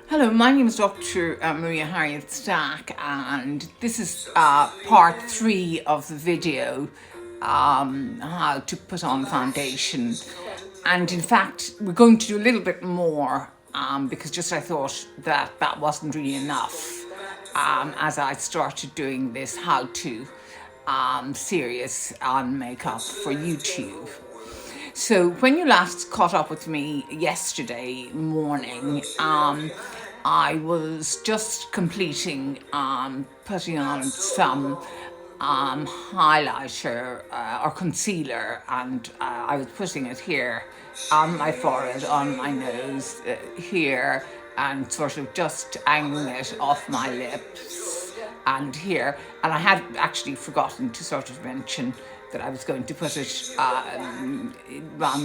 Hello, my name is Dr. Maria Harriet Stack, and this is part 3 of the video, how to put on foundation. And in fact, we're going to do a little bit more because just I thought that that wasn't really enough as I started doing this how-to series on makeup for YouTube. So when you last caught up with me yesterday morning, I was just completing putting on some highlighter or concealer, and I was putting it here on my forehead, on my nose, here, and sort of just angling it off my lips and here. And I had actually forgotten to sort of mention that I was going to put it around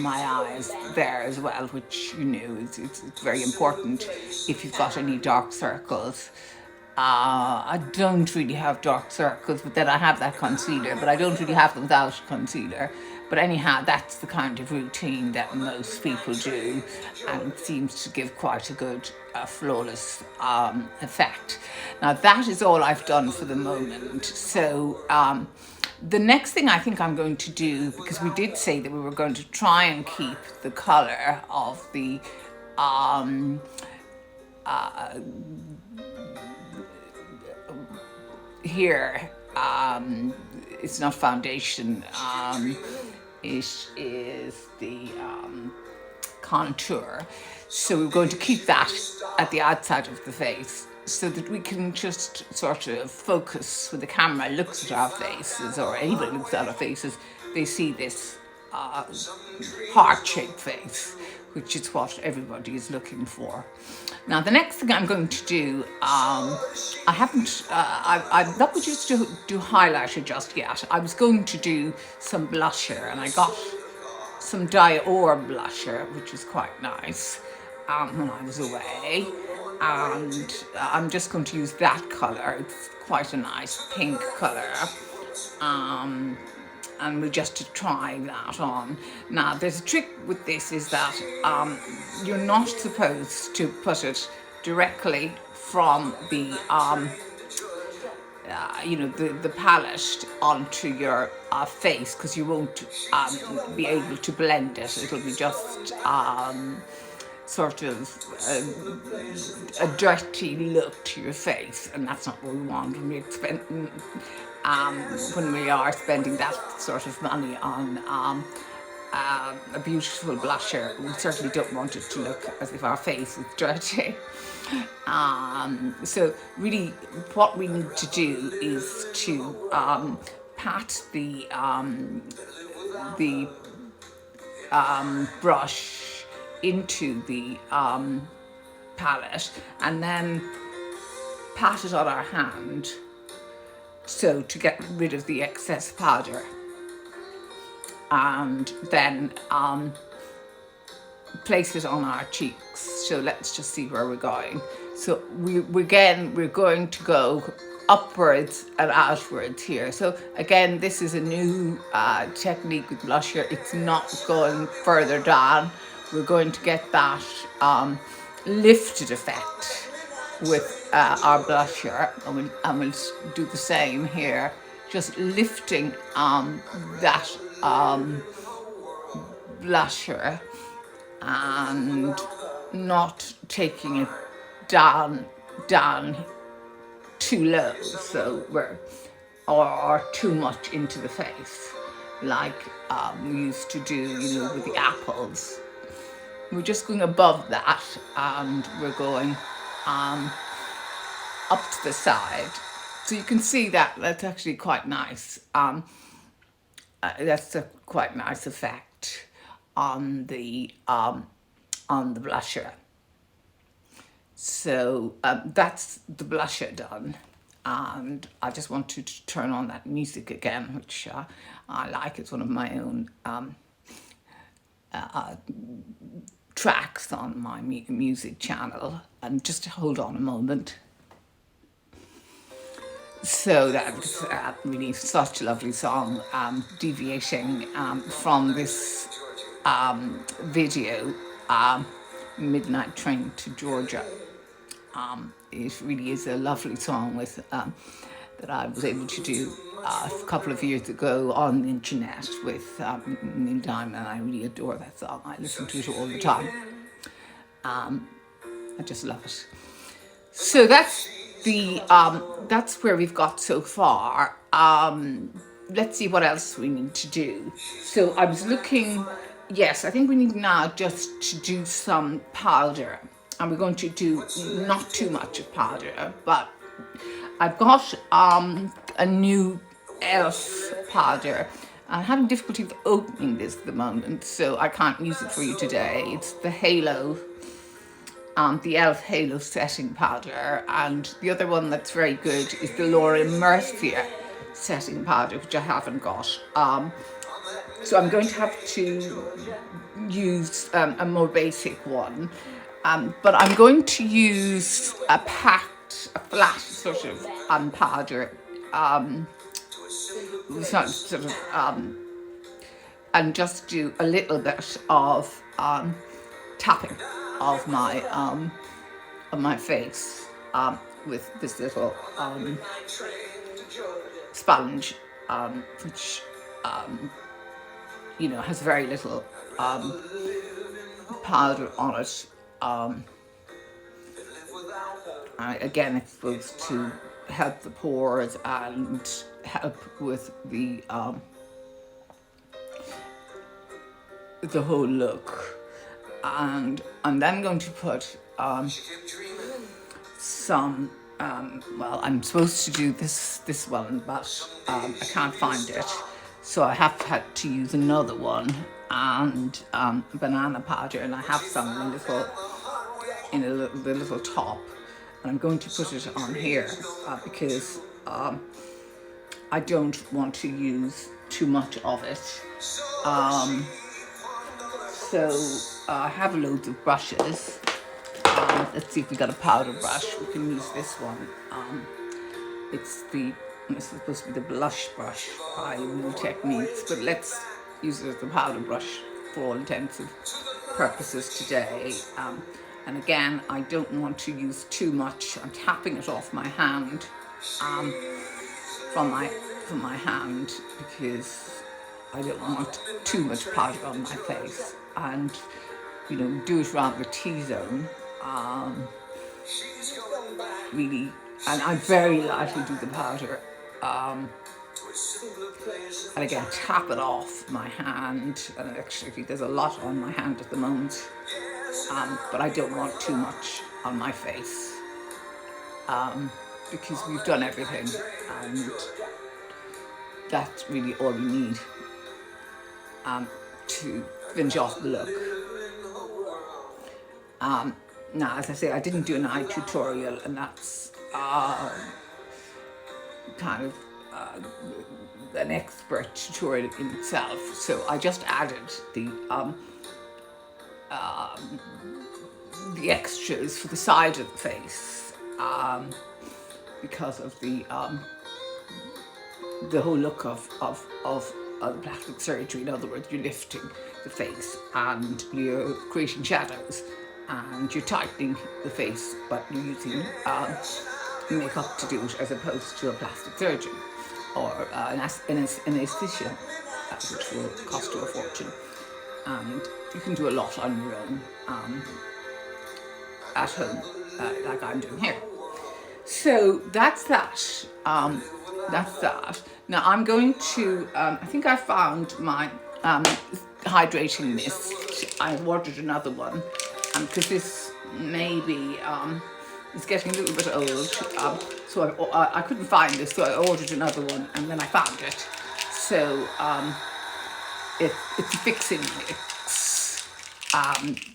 my eyes there as well, which, you know, it's very important if you've got any dark circles. I don't really have dark circles, but then I have that concealer, but I don't really have them without concealer. But anyhow, that's the kind of routine that most people do, and it seems to give quite a good flawless effect. Now that is all I've done for the moment. So the next thing I think I'm going to do, because we did say that we were going to try and keep the colour of the here, it's not foundation, it is the contour. So we're going to keep that at the outside of the face so that we can just sort of focus when the camera looks at our faces, or anybody looks at our faces, they see this heart-shaped face, which is what everybody is looking for. Now the next thing I'm going to do, I'm not going to do highlighter just yet. I was going to do some blusher, and I got some Dior blusher, which is quite nice, when I was away. And I'm just going to use that colour. It's quite a nice pink colour. And we're just to try that on. Now there's a trick with this, is that you're not supposed to put it directly from the the palette onto your face, because you won't be able to blend it. It'll be just sort of a dirty look to your face, and that's not what we want when we are spending that sort of money on a beautiful blusher. We certainly don't want it to look as if our face is dirty. So really what we need to do is to pat the brush into the palette, and then pat it on our hand, so to get rid of the excess powder, and then place it on our cheeks. So let's just see where we're going. So we're going to go upwards and outwards here. So again, this is a new technique with blusher. It's not going further down. We're going to get that lifted effect with our blusher, and we'll do the same here, just lifting that blusher and not taking it down too low, so or too much into the face, like we used to do, with the apples. We're just going above that, and we're going up to the side. So you can see that that's actually quite nice. That's a quite nice effect on the blusher. So that's the blusher done, and I just wanted to turn on that music again, which I like. It's one of my own tracks on my music channel, and just hold on a moment. So that was really such a lovely song, deviating from this video, Midnight Train to Georgia. It really is a lovely song that I was able to do a couple of years ago on the internet with Neil Diamond. I really adore that song. I listen to it all the time. I just love it. So that's where we've got so far. Let's see what else we need to do. So I was looking. Yes, I think we need now just to do some powder, and we're going to do not too much of powder, but I've got a new elf powder. I'm having difficulty with opening this at the moment, so I can't use it for you today. It's the Halo, the elf Halo setting powder, and the other one that's very good is the Laura Mercier setting powder, which I haven't got. So I'm going to have to use a more basic one, but I'm going to use a flat sort of powder, and just do a little bit of tapping of my face with this little sponge, which has very little powder on it. Again, it's supposed to help the pores and help with the whole look. And I'm then going to put some. Well, I'm supposed to do this one, but I can't find it, so I have had to use another one, and banana powder, and I have some in the little top, and I'm going to put it on here because I don't want to use too much of it. So I have loads of brushes. Let's see if we got a powder brush. We can use this one. This is supposed to be the blush brush by New Techniques, but let's use it as the powder brush for all intents and purposes today. And again, I don't want to use too much. I'm tapping it off my hand, from my hand, because I don't want too much powder on my face, and do it around the T-zone. Really, and I very lightly do the powder, and again tap it off my hand. And actually, there's a lot on my hand at the moment, but I don't want too much on my face, because we've done everything, and that's really all we need to finish off the look. Now, as I say, I didn't do an eye tutorial, and that's kind of an expert tutorial in itself. So I just added the extras for the side of the face, because of the whole look of plastic surgery. In other words, you're lifting the face and you're creating shadows, and you're tightening the face, but you're using makeup to do it, as opposed to a plastic surgeon or an aesthetician, which will cost you a fortune. And you can do a lot on your own at home, like I'm doing here. So that's that. That's that. Now I'm going to. I think I found my hydrating mist. I ordered another one, because this maybe is getting a little bit old. So I couldn't find this, so I ordered another one, and then I found it. So it's a fixing mix.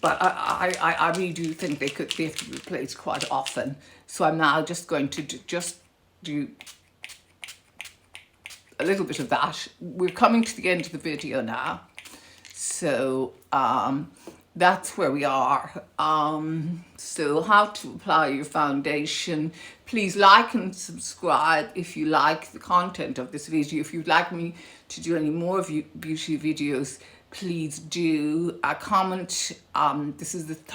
But I really do think they have to be replaced quite often. So I'm now just going to do a little bit of that. We're coming to the end of the video now. So that's where we are. So how to apply your foundation. Please like and subscribe if you like the content of this video. If you'd like me to do any more beauty videos, please do. Comment. This is the third